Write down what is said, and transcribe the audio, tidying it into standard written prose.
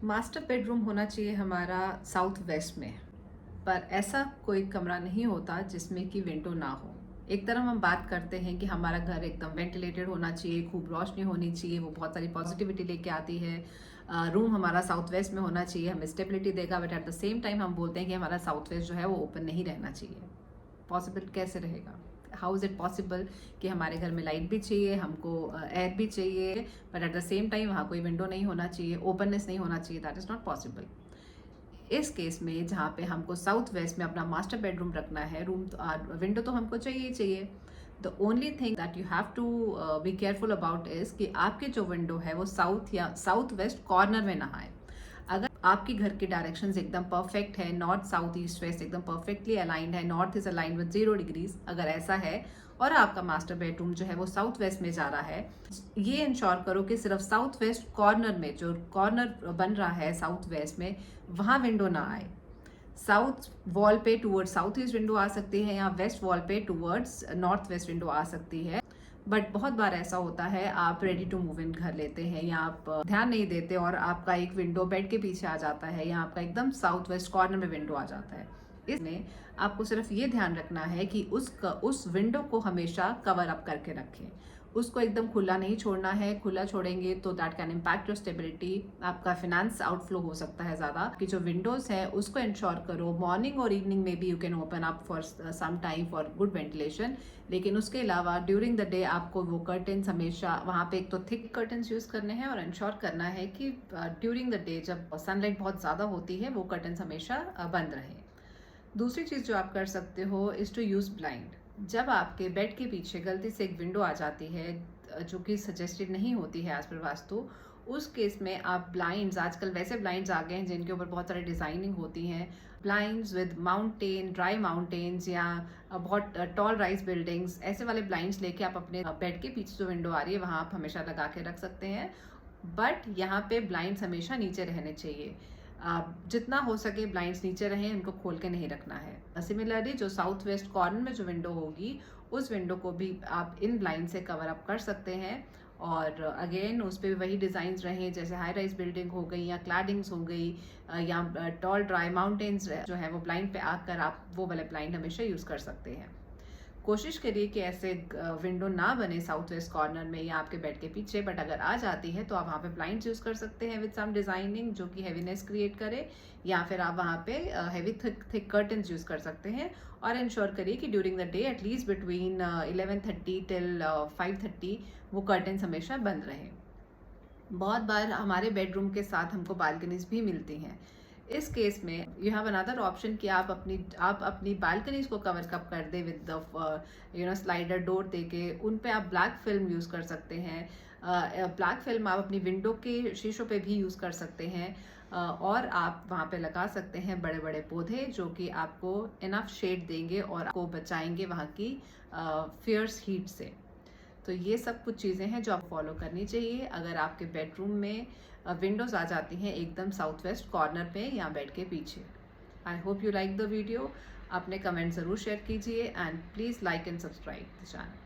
Master bedroom होना चाहिए हमारा साउथ वेस्ट में। पर ऐसा कोई कमरा नहीं होता जिसमें कि विंडो ना हो। एक तरफ हम बात करते हैं कि हमारा घर एकदम वेंटिलेटेड होना चाहिए, खूब रोशनी होनी चाहिए, वो बहुत सारी पॉजिटिविटी लेके आती है। रूम हमारा साउथ वेस्ट में होना चाहिए, हमें स्टेबिलिटी देगा। But at the same time हम बोलते हैं कि हमारा साउथ वेस्ट जो है वो ओपन नहीं रहना चाहिए। पॉसिबल कैसे रहेगा? हाउ इज़ इट पॉसिबल कि हमारे घर में लाइट भी चाहिए, हमको एयर भी चाहिए, but at the same time वहाँ कोई विंडो नहीं होना चाहिए, ओपननेस नहीं होना चाहिए? That is not possible. इस केस में जहाँ पे हमको साउथ वेस्ट में अपना मास्टर बेडरूम रखना है, विंडो तो हमको चाहिए ही चाहिए। The only thing that you have to be careful about is कि आपके जो विंडो है वो साउथ या साउथ वेस्ट कॉर्नर में ना आए। अगर आपके घर की डायरेक्शंस एकदम परफेक्ट है, नॉर्थ साउथ ईस्ट वेस्ट एकदम परफेक्टली अलाइंड है, north is aligned with 0 degrees, अगर ऐसा है और आपका मास्टर बेडरूम जो है वो साउथ वेस्ट में जा रहा है, ये इंश्योर करो कि सिर्फ साउथ वेस्ट कॉर्नर में, जो कॉर्नर बन रहा है साउथ वेस्ट में, वहाँ विंडो ना आए। साउथ वॉल पे टूवर्ड्स साउथ ईस्ट विंडो आ सकती है या वेस्ट वॉल पे टूवर्ड्स नॉर्थ वेस्ट विंडो आ सकती है। बट बहुत बार ऐसा होता है, आप रेडी टू मूव इन घर लेते हैं या आप ध्यान नहीं देते और आपका एक विंडो बेड के पीछे आ जाता है या आपका एकदम साउथ वेस्ट कॉर्नर में विंडो आ जाता है। इसमें आपको सिर्फ ये ध्यान रखना है कि उस विंडो को हमेशा कवर अप करके रखें। उसको एकदम खुला नहीं छोड़ना है। खुला छोड़ेंगे तो that can impact your stability, आपका फिनेंस आउटफ्लो हो सकता है ज़्यादा। कि जो विंडोज़ है उसको इंश्योर करो मॉर्निंग और इवनिंग में भी you can open up for some time for good ventilation. लेकिन उसके अलावा ड्यूरिंग द डे आपको वो कर्टन्स हमेशा वहाँ पे एक तो थिक कर्टन्स यूज़ करने हैं और इंश्योर करना है कि ड्यूरिंग द डे जब सनलाइट बहुत ज़्यादा होती है वो कर्टन्स हमेशा बंद रहें। दूसरी चीज़ जो आप कर सकते हो इज़ टू यूज़ ब्लाइंड। जब आपके बेड के पीछे गलती से एक विंडो आ जाती है जो कि सजेस्टेड नहीं होती है एज पर वास्तु, उस केस में आप ब्लाइंड्स, आजकल वैसे ब्लाइंड्स आ गए हैं जिनके ऊपर बहुत सारी डिज़ाइनिंग होती हैं, blinds with mountain, dry mountains या बहुत टॉल राइज बिल्डिंग्स, ऐसे वाले ब्लाइंड्स लेके आप अपने बेड के पीछे जो विंडो आ रही है वहाँ आप हमेशा लगा के रख सकते हैं। बट यहाँ पे ब्लाइंड्स हमेशा नीचे रहने चाहिए। जितना हो सके ब्लाइंड्स नीचे रहें, उनको खोल के नहीं रखना है। सिमिलरली जो साउथ वेस्ट कॉर्नर में जो विंडो होगी उस विंडो को भी आप इन ब्लाइंड से कवर अप कर सकते हैं। और अगेन उस पर वही डिज़ाइंस रहें जैसे हाई राइज बिल्डिंग हो गई या क्लैडिंग्स हो गई या टॉल ड्राई माउंटेन्स जो है वो ब्लाइंड पे आकर आप वो वाले ब्लाइंड हमेशा यूज़ कर सकते हैं। कोशिश करिए कि ऐसे विंडो ना बने साउथ वेस्ट कॉर्नर में या आपके बेड के पीछे। बट अगर आ जाती है तो आप वहाँ पे ब्लाइंड्स यूज़ कर सकते हैं विद सम डिज़ाइनिंग जो कि हैवीनेस क्रिएट करे, या फिर आप वहाँ पे हैवी थिक कर्टन्स यूज़ कर सकते हैं। और इंश्योर करिए कि during the day at least between 11:30 till 5:30 वो कर्टन्स हमेशा बंद रहें। बहुत बार हमारे बेडरूम के साथ हमको बालकनीज भी मिलती हैं। इस केस में यू हैव अनदर ऑप्शन कि आप अपनी बालकनीज को कवर कप कर दे विद द स्लाइडर डोर दे के उन पे आप ब्लैक फिल्म यूज़ कर सकते हैं। ब्लैक फिल्म आप अपनी विंडो के शीशों पे भी यूज़ कर सकते हैं। और आप वहाँ पे लगा सकते हैं बड़े बड़े पौधे जो कि आपको इनफ शेड देंगे और आपको बचाएंगे वहाँ की फियर्स हीट से। तो ये सब कुछ चीज़ें हैं जो आप फॉलो करनी चाहिए अगर आपके बेडरूम में विंडोज़ आ जाती हैं एकदम साउथ वेस्ट कॉर्नर पे या बेड के पीछे। I hope you like the video. अपने कमेंट ज़रूर शेयर कीजिए and please like and subscribe the channel.